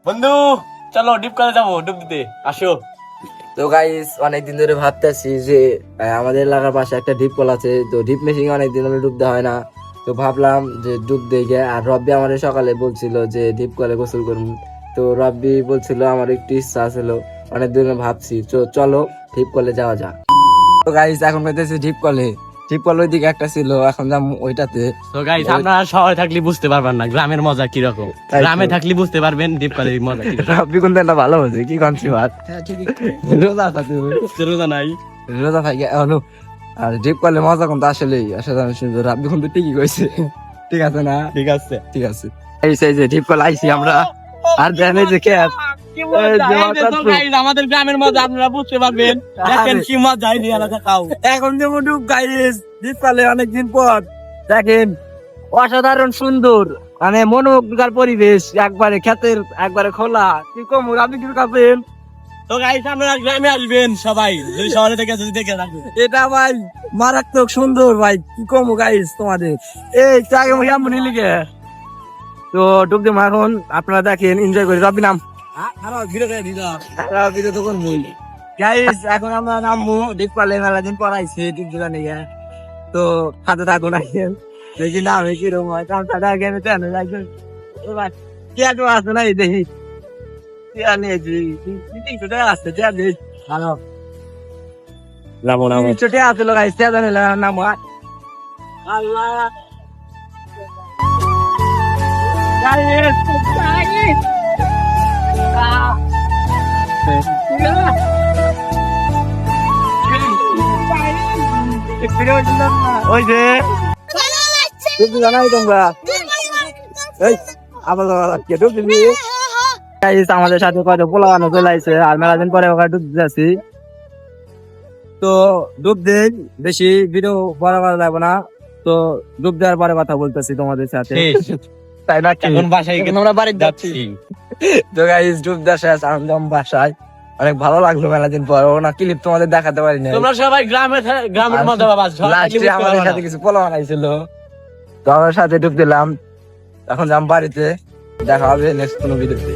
বন্ধু চলো ডিপ করে যাবো, ডুব দিতে আসো। তো গাইস অনেকদিন ধরে ভাবতেছি যে আমাদের এলাকার পাশে একটা ডিপ কল আছে, তো ডিপ মেশিন অনেকদিন হলো ডুব দেওয়া হয় না। তো ভাবলাম যে ডুব দিয়ে গিয়ে, আর রব্বি আমাদের সকালে বলছিল যে ডিপ কলে গোসল করুন। তো রব্বি বলছিল আমার একটু ইচ্ছা ছিল, অনেকদিন ভাবছি চলো ডিপ কলে যাওয়া যাক। তো গাইস এখন পেতেছি ডিপ কলে, ডিপ কল ওইদিকে একটা ছিল, এখন যাম ওইটাতে। তো গাইস আপনারা শহরে থাকলে বুঝতে পারবেন না গ্রামের মজা কিরকম, তাই তো। গ্রামে থাকলে বুঝতে পারবেন ডিপ কলের মজা কিরকম। রব্বি কোন একটা ভালো হয়েছে কি কনছি ভাত রোজা থাকতে হবে। রোজা নাই রোজা থাকে এখনো। আর ডিপ করলে মজা কিন্তু আসলেই আসলে আমি শুনছি রাব্বি কিন্তু ঠিকই কইছে। ঠিক আছে না? ঠিক আছে। ঠিক আছে। এই সেই যে ডিপ কল আইছি আমরা, আর দেন এই যে খেত। কি মজা, এই যে এই যে তো guys, আমাদের গ্রামের মজা আপনারা বুঝতে পারবেন। দেখেন কি মজা এই এলাকা খাও। এখন যেমন ডুব গাইস ডিপ করলে অনেকদিন পর দেখেন অসাধারণ সুন্দর, মানে মনোমুগ্ধকর পরিবেশ, একবারে ক্ষেতের একবারে খোলা। কি কম আপনি কি খাবেন? তো গাইস আপনারা গ্রামে আসবেন সবাই, যদি শহরে থেকে যদি দেখে থাকবেন। এটা ভাই মারাত্মক সুন্দর ভাই, কি কম গাইস তোমাদের। এই চাগে এমন লিখে তো ডুব দিম এখন, আপনারা দেখেন এনজয় করে রবি নাম ভিডিও তো করবো গাইস। এখন আমরা নামবো ডিপ পালে, মেলা দিন পড়াইছে ডিপ দিলা নিয়ে, তো হাতে থাকুন আইছেন দেখি নামে কিরকম হয়। কারণ তাদের আগে আমি জানি একজন কে তো আসে না, এই দেখি টিয়া নিয়েছি 300 টাকা আসছে, টিয়া দিই ভালো নামো 300 টাকা আসছিল গাইস, টিয়া জানি নাম আল্লাহ গাইস ওই যে তুমি জানাই তোমরা এই আবার কে ডুব দিবি গাইস, আমাদের সাথে কত পোলানো চলে আইছে, আর মেলা দিন পরে ওখানে ডুব দিতেছি। তো ডুব দেই, বেশি ভিডিও বড় করা যাবে না, তো ডুব দেওয়ার পরে কথা বলতেছি তোমাদের সাথে, তাই না? এখন বাসায় গিয়ে আমরা বাড়ি যাচ্ছি। তো গাইস ডুব দেওয়া শেষ, আমি বাসায়। অনেক ভালো লাগলো মেলা দিন পর, ওনা ক্লিপ তোমাদের দেখাতে পারি না। তোমরা সবাই গ্রামের মজা পাবা। লাস্টে আমাদের সাথে কিছু পোলা বানাইছিল, তো আমার সাথে ডুব দিলাম। এখন যাম বাড়িতে, দেখা হবে নেক্সট কোনো ভিডিওতে।